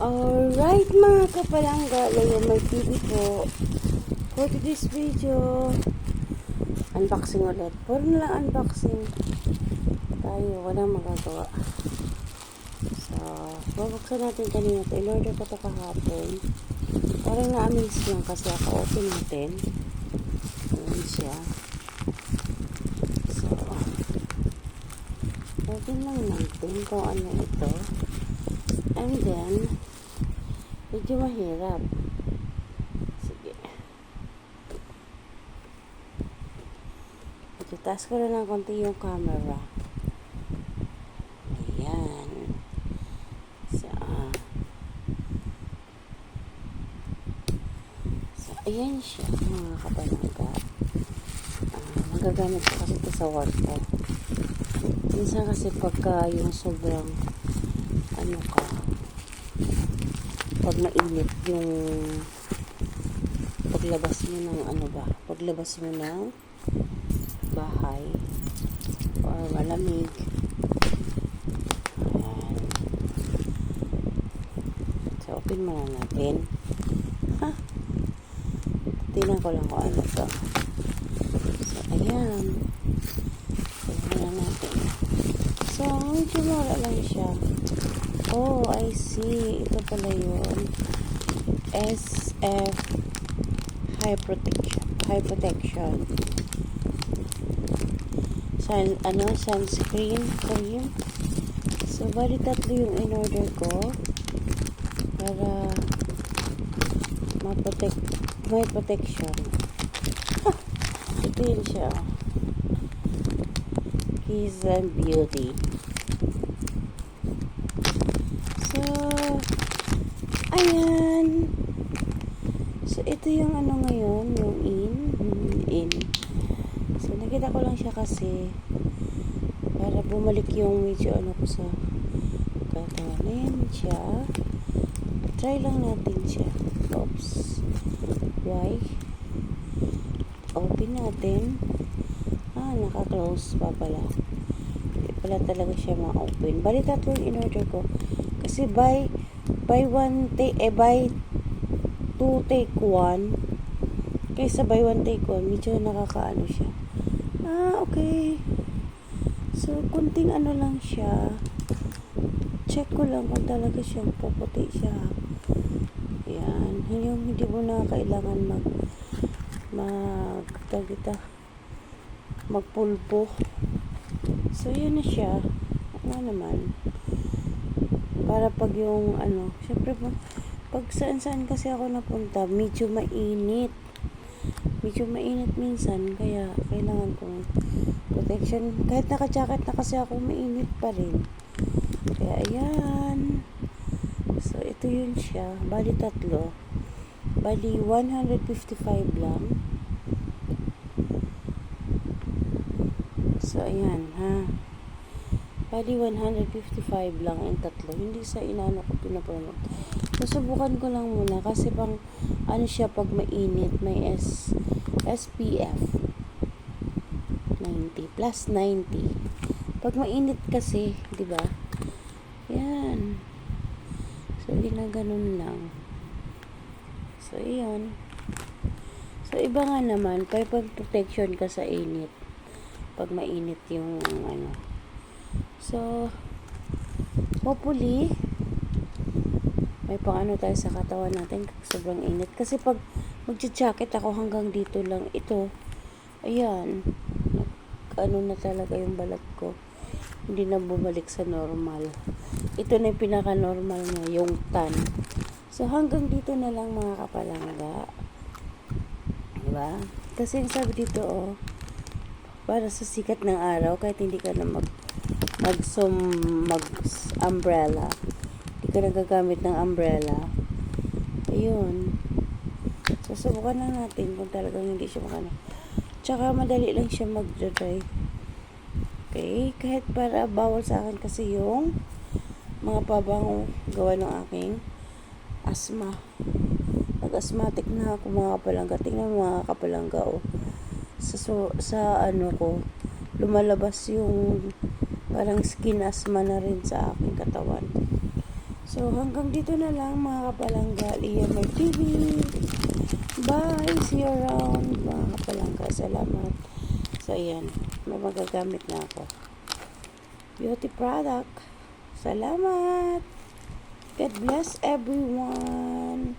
Alright mga kapalangga, Layan My TV po. For today's video, unboxing ulit. Puro na lang unboxing. Tayo, walang magagawa. So, babuksan natin kanina ito. In-order ko ito kahapon. Parang na-amaze lang kasi ako. Open natin. Ayan siya. So, open lang natin kung ano ito. And then, medyo mahirap. Sige. Itaas ko na ng konti yung camera. Ayan. So, ayan siya, mga kapalangga. Magagamit ko kasi ito sa work ko. Minsan kasi pagka yung sobrang pag mainit yung paglabas mo ng paglabas mo ng bahay or malamig. Ayan. So, open mo na natin. Tingnan ko lang kung ano to. So, ayan. Open na natin. So, medyo mura lang siya. Oh, I see. Ito pala yun. SF High Protection. Sunscreen cream. So, bali tatlo yung in-order ko para may protection. Ito yun siya. Kiss and Beauty. So, ayan. So, ito yung ngayon, yung in. So, nakita ko lang siya kasi para bumalik yung medyo ko sa katawan. Ayan siya. Try lang natin siya. Oops. Why? Open natin. Naka-close pa pala. Hindi pala talaga siya ma-open. Bali tatlo yung in-order ko. Kasi buy 2 take 1 kaysa buy 1 take 1 medyo nakakaano siya. Okay. So, kunting lang siya. Check ko lang kung talaga siyang puputi siya. Ayan. Hindi mo na kailangan magpulpo. So, yun na siya. Naman. Para pag yung syempre pag saan kasi ako napunta, medyo mainit minsan, kaya kailangan kong protection. Kahit naka-jacket na kasi ako, mainit pa rin. Kaya ayan. So, ito yun siya. Bali tatlo. Bali 155 lang. So, ayan ha. Bali 155 lang yung tatlo. Hindi sa ko pinapromote. So, subukan ko lang muna kasi pang siya pag mainit, may SPF 90 plus 90. Pag mainit kasi, 'di ba? Yan. So, ginaganon lang. So, iyon. So, iba nga naman, pag protection ka sa init. Pag mainit yung So, hopefully, may tayo sa katawan natin sobrang init. Kasi pag magja-jacket ako hanggang dito lang, ito, ayan, na talaga yung balat ko. Hindi na bumalik sa normal. Ito na yung pinaka-normal na, yung tan. So, hanggang dito na lang mga kapalangga. Diba? Kasi sabi dito, para sa sikat ng araw, kahit hindi ka na mag-umbrella. Hindi ka nagagamit ng umbrella. Ayun. So, subukan lang natin kung talagang hindi siya Tsaka, madali lang siya mag-dry. Okay? Kahit para bawal sa akin kasi yung mga pabango gawa ng aking asthma. Nag-asthmatic na ako mga kapalangga. Tingnan mga kapalangga, sa ko, lumalabas yung parang skin asthma na rin sa aking katawan. So, hanggang dito na lang mga kapalangga. Liamer TV. Bye! See you around mga kapalangga. Salamat. So, ayan. May magagamit na ako. Beauty product. Salamat! God bless everyone!